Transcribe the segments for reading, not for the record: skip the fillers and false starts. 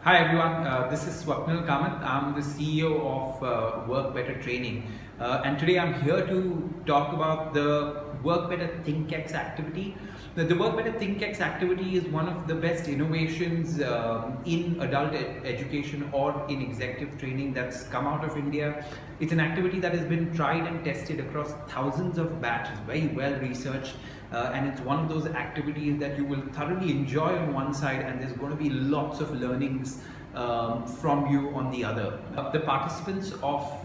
Hi everyone, this is Swapnil Kamath. I'm the CEO of Work Better Training, and today I'm here to talk about the Work Better ThinkX activity. The Work Better ThinkX activity is one of the best innovations in adult education or in executive training that's come out of India. It's an activity that has been tried and tested across thousands of batches, very well researched. And it's one of those activities that you will thoroughly enjoy on one side, and there's going to be lots of learnings from you on the other. The participants of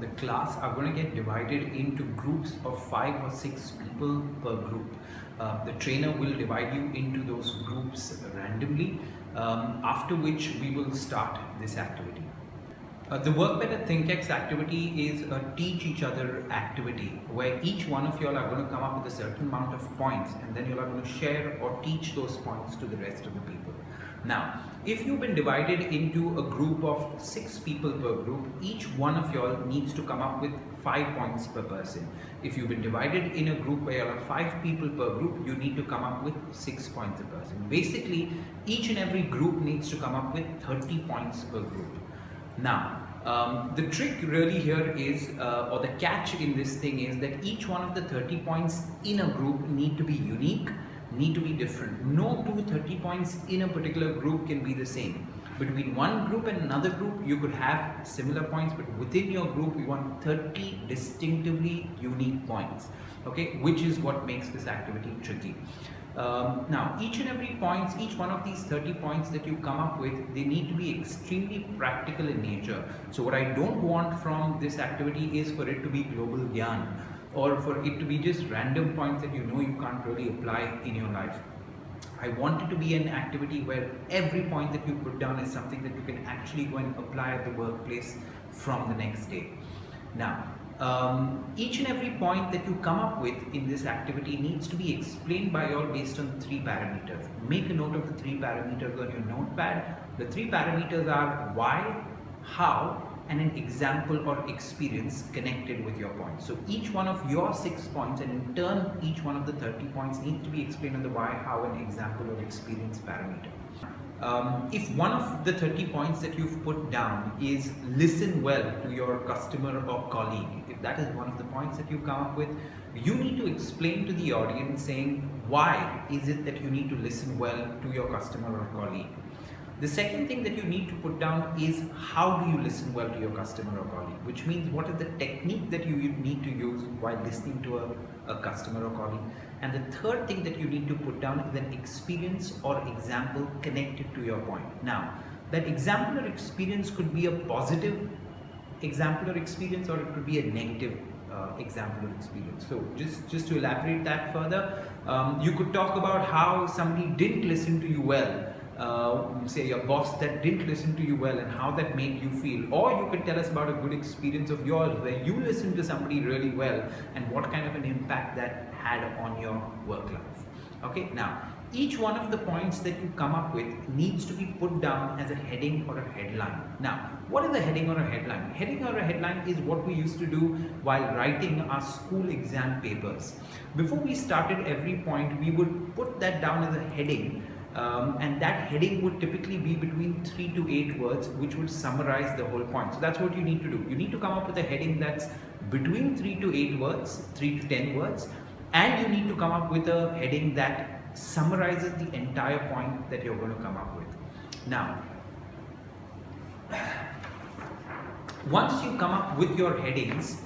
the class are going to get divided into groups of 5 or 6 people per group. The trainer will divide you into those groups randomly, after which we will start this activity. The Work Better ThinkX activity is a teach each other activity where each one of you all are going to come up with a certain amount of points, and then you are going to share or teach those points to the rest of the people. Now, if you've been divided into a group of 6 people per group, each one of you all needs to come up with 5 points per person. If you've been divided in a group where you are 5 people per group, you need to come up with 6 points per person. Basically, each and every group needs to come up with 30 points per group. Now, the trick really here is, or the catch in this thing is that each one of the 30 points in a group need to be unique, need to be different. No two 30 points in a particular group can be the same. Between one group and another group, you could have similar points, but within your group, you want 30 distinctively unique points, okay, which is what makes this activity tricky. Now, each and every points, each one of these 30 points that you come up with, they need to be extremely practical in nature. So what I don't want from this activity is for it to be global gyan, or for it to be just random points that you know you can't really apply in your life. I want it to be an activity where every point that you put down is something that you can actually go and apply at the workplace from the next day. Now, each and every point that you come up with in this activity needs to be explained by you all based on 3 parameters. Make a note of the 3 parameters on your notepad. The 3 parameters are why, how, and an example or experience connected with your points. So each one of your 6 points, and in turn each one of the 30 points, needs to be explained on the why, how, and example or experience parameter. If one of the 30 points that you've put down is listen well to your customer or colleague, if that is one of the points that you come up with, you need to explain to the audience saying why is it that you need to listen well to your customer or colleague. The second thing that you need to put down is how do you listen well to your customer or colleague, which means what is the technique that you need to use while listening to a customer or colleague. And the third thing that you need to put down is an experience or example connected to your point. Now, that example or experience could be a positive example or experience, or it could be a negative example or experience. So just to elaborate that further, you could talk about how somebody didn't listen to you well. Say your boss that didn't listen to you well and how that made you feel, or you could tell us about a good experience of yours where you listened to somebody really well and what kind of an impact that had on your work life. Okay, now each one of the points that you come up with needs to be put down as a heading or a headline. Now, what is a heading or a headline? Heading or a headline is what we used to do while writing our school exam papers. Before we started every point, we would put that down as a heading. And that heading would typically be between 3 to 8 words, which would summarize the whole point. So that's what you need to do. You need to come up with a heading that's between 3 to 8 words, 3 to 10 words, and you need to come up with a heading that summarizes the entire point that you're going to come up with. Now, once you come up with your headings,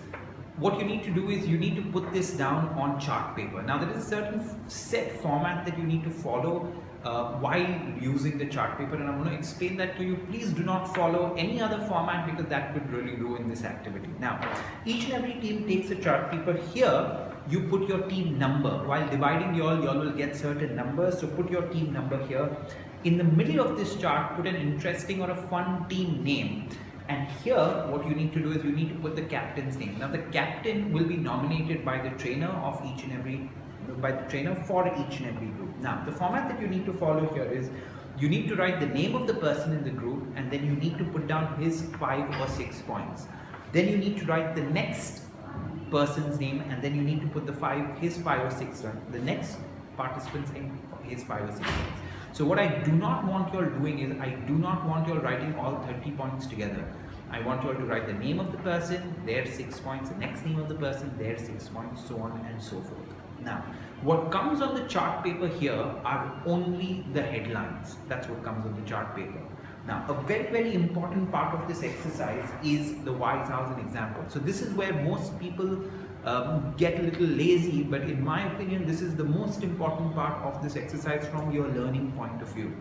what you need to do is you need to put this down on chart paper. Now, there is a certain set format that you need to follow while using the chart paper, and I'm going to explain that to you. Please do not follow any other format because that could really ruin this activity. Now, each and every team takes a chart paper. Here, you put your team number. While dividing y'all will get certain numbers, so put your team number here. In the middle of this chart, put an interesting or a fun team name. And here, what you need to do is you need to put the captain's name. Now, the captain will be nominated by the trainer of each and every, by the trainer for each and every group. Now, the format that you need to follow here is you need to write the name of the person in the group, and then you need to put down his 5 or 6 points. Then you need to write the next person's name, and then you need to put his 5 or 6, the next participant's name, his 5 or 6 points. So what I do not want you all doing is, I do not want you all writing all 30 points together. I want you all to write the name of the person, their 6 points, the next name of the person, their 6 points, so on and so forth. Now, what comes on the chart paper here are only the headlines. That's what comes on the chart paper. Now, a very, very important part of this exercise is the whys, hows and examples. So this is where most people get a little lazy, but in my opinion, this is the most important part of this exercise from your learning point of view.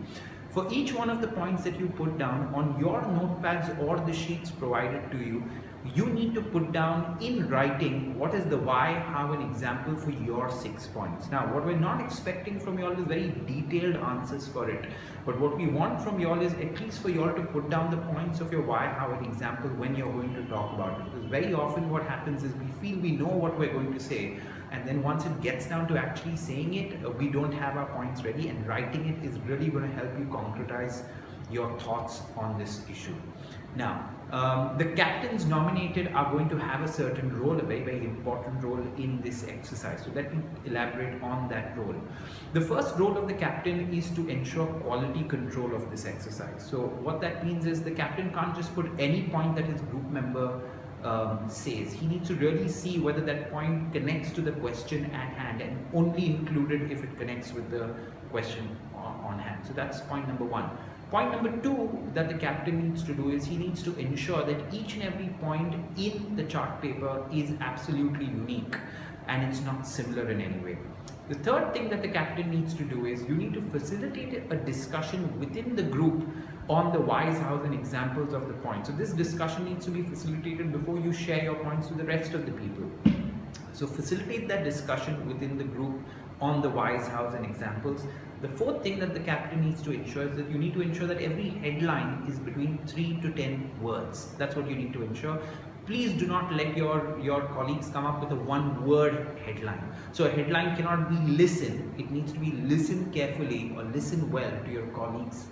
For each one of the points that you put down on your notepads or the sheets provided to you, you need to put down in writing what is the why, how, and example for your 6 points. Now, what we're not expecting from you all is very detailed answers for it. But what we want from you all is at least for you all to put down the points of your why, how, and example when you're going to talk about it. Because very often what happens is we feel we know what we're going to say, and then once it gets down to actually saying it, we don't have our points ready, and writing it is really going to help you concretize your thoughts on this issue. Now, the captains nominated are going to have a certain role, a very, very important role in this exercise. So let me elaborate on that role. The first role of the captain is to ensure quality control of this exercise. So what that means is the captain can't just put any point that his group member says. He needs to really see whether that point connects to the question at hand, and only include it if it connects with the question on hand. So that's point number one. Point number two that the captain needs to do is he needs to ensure that each and every point in the chart paper is absolutely unique and it's not similar in any way. The third thing that the captain needs to do is you need to facilitate a discussion within the group on the whys, hows, and examples of the points. So this discussion needs to be facilitated before you share your points to the rest of the people. So facilitate that discussion within the group on the whys, hows, and examples. The fourth thing that the captain needs to ensure is that you need to ensure that every headline is between 3 to 10 words. That's what you need to ensure. Please do not let your colleagues come up with a one-word headline. So a headline cannot be listen. It needs to be listen carefully or listen well to your colleagues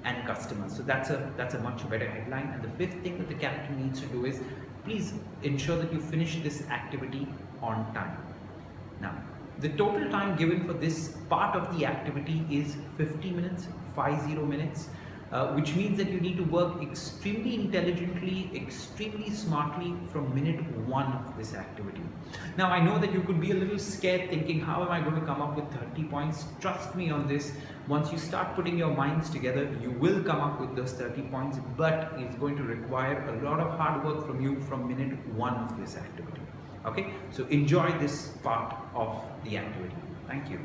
and customers. So that's a much better headline. And the fifth thing that the captain needs to do is please ensure that you finish this activity on time. Now, the total time given for this part of the activity is 50 minutes, 50 minutes, which means that you need to work extremely intelligently, extremely smartly from minute 1 of this activity. Now, I know that you could be a little scared thinking, how am I going to come up with 30 points? Trust me on this. Once you start putting your minds together, you will come up with those 30 points, but it's going to require a lot of hard work from you from minute 1 of this activity. Okay, so enjoy this part of the activity. Thank you.